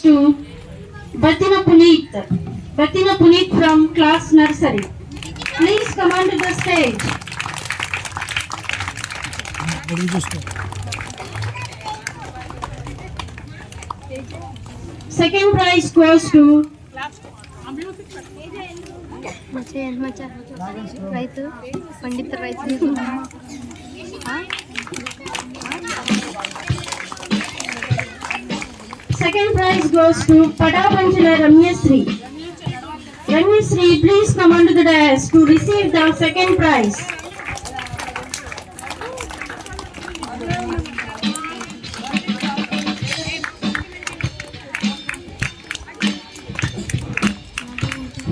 goes to Batina Puneet. Batina Puneet from class nursery. Please come onto the stage. Second prize goes to Rythu Pandit Rythu second prize goes to Padapanchila Ramyasri. Ramyasri, please come onto the dais to receive the second prize.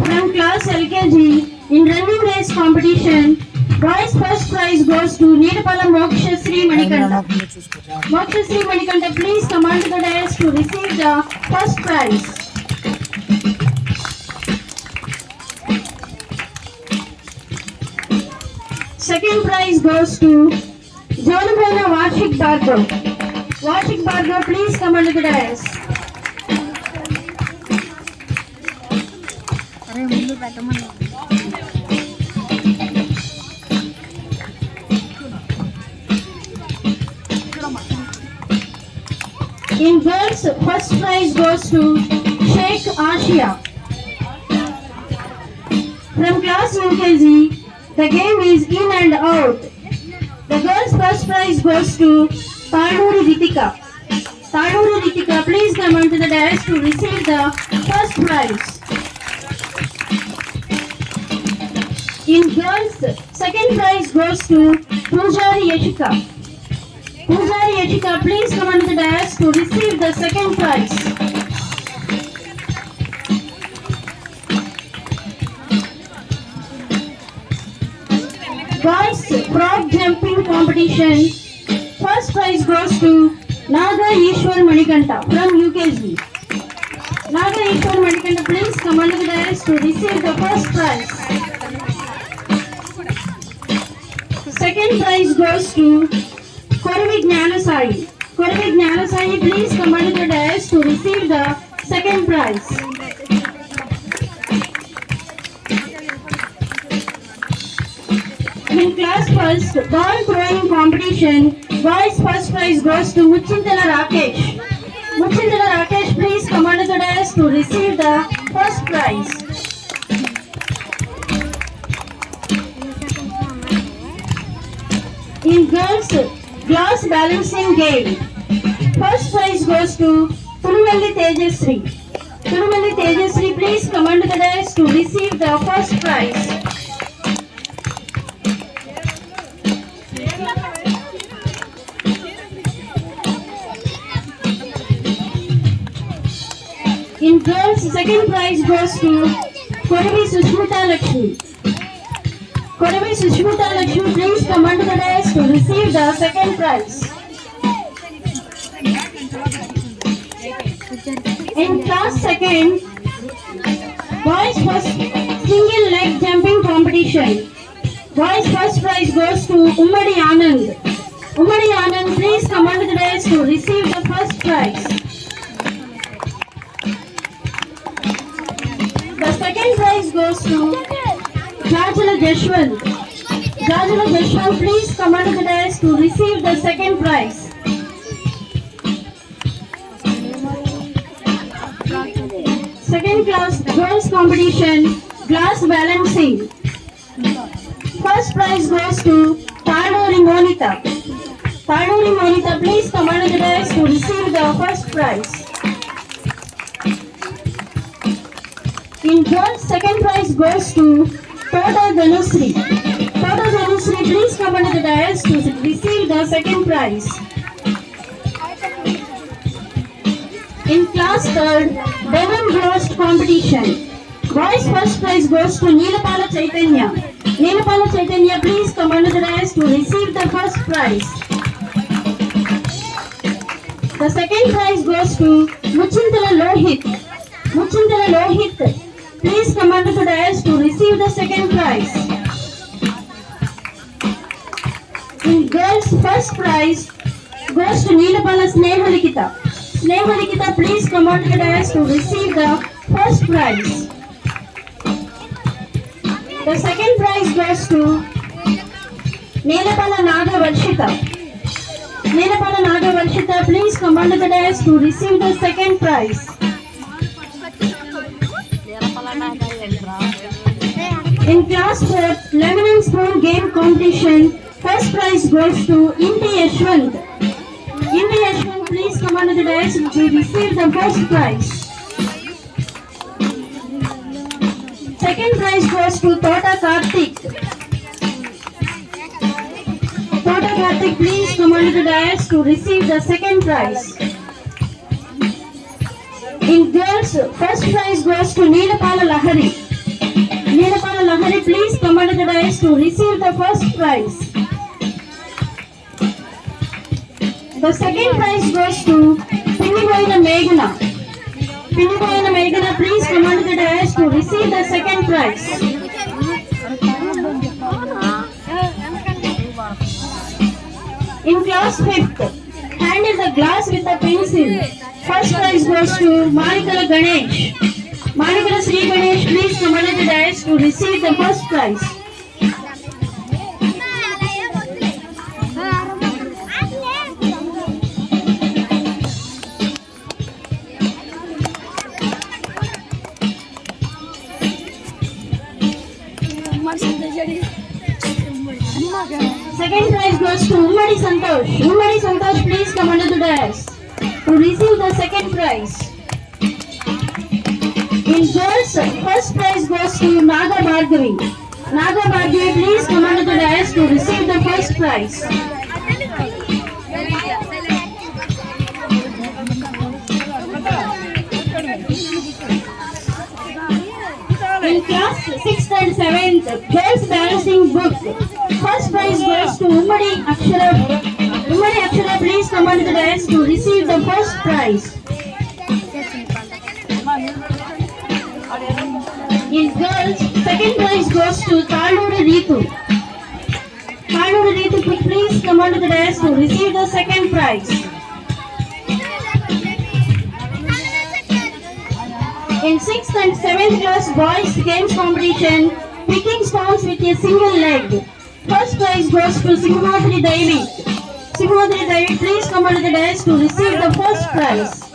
From class LKG, in running race competition, boys first prize goes to Nidapala Mokshasri Manikanta. Mokshasri Manikanta, please come onto the dais to receive the first prize. Second prize goes to Jonabana Vashik Bhargav. Vashik Bhargav, please come onto the dais. In girls, first prize goes to Sheikh Ashia. From class UKG, the game is in and out. The girls' first prize goes to Tanuri Ritika. Tanuri Ritika, please come onto the dais to receive the first prize. In girls, second prize goes to Pujari Yashika. Pujari Yashika, please come onto the dais to receive the second prize. Boys frog jumping competition. First prize goes to Naga Ishwar Manikanta from UKG. Naga Ishwar Manikanta, please come onto the dais to receive the first prize. Second prize goes to Koravi Gnanasai. Koravi Gnanasai, please come onto the dais to receive the second prize. In class first ball throwing competition, boys first prize goes to Muchintala Rakesh. Muchintala Rakesh, please come onto the dais to receive the first prize. In girls glass balancing game, first prize goes to Thuruvalli Tejasri. Thuruvalli Tejasri, please come onto the dais to receive the first prize. In girls, second prize goes to Koravi Sushmita Lakshmi. Koravi Sushmita Lakshmi, please come onto the dais to receive the second prize. In class second, boys first single leg jumping competition. Boys first prize goes to Ummadi Anand. Ummadi Anand, please come onto the dais to receive the first prize. The second prize goes to Jajala Jashwant. Jajala Jashwant, please come onto the dais to receive the second prize. Second class girls competition, glass balancing. First prize goes to Tadori Monita. Tadori Monita, please come onto the dais to receive the first prize. In girls, second prize goes to Tota Dhanusri. Tota Dhanusri, please come onto the dais to receive the second prize. In class third, Denim Roast competition. Boys first prize goes to Neelapala Chaitanya. Neelapala Chaitanya, please come onto the dais to receive the first prize. The second prize goes to Muchintala Lohit. Muchintala Lohit, please come onto the dais to receive the second prize. In girls, first prize goes to Neelapala Snehalikita. Sneha Nikita, please come on to the dais to receive the first prize. The second prize goes to Neelapala Naga Varshita. Neelapala Naga Varshita, please come on to the dais to receive the second prize. In class 4th, lemon and spoon game competition, first prize goes to Inti Yashwant. Inti Yashwant, please come on to the dais to receive the first prize. Second prize goes to Tota Karthik. Tota Karthik, please come on to the dais to receive the second prize. In girls, first prize goes to Neelapala Lahari. Neelapala Lahari, please come on to the dais to receive the first prize. The second prize goes to Pinniboyina Meghana. Pinniboyina Meghana, please come on to the dais to receive the second prize. In class 5th, handle the glass with a pencil. First prize goes to Manikala Ganesh. Manikala Sri Ganesh, please come on to the dais to receive the first prize. Second prize goes to Ummadi Santosh. Ummadi Santosh, please come on to the dais to receive the second prize. In girls, first prize goes to Naga Bhargavi. Naga Bhargavi, please come on to the dais to receive the first prize. In class 6th and 7th, girls balancing book. First prize goes to Ummadi Akshara. Ummadi Akshara, please come on to the dais to receive the first prize. In girls, second prize goes to Taluri Ritu. Taluri Ritu, please come on to the dais to receive the second prize. In 6th and 7th class boys games competition, picking stones with a single leg. First prize goes to Simhodri Devi. Simhodri Devi, please come on to the dais to receive the first prize.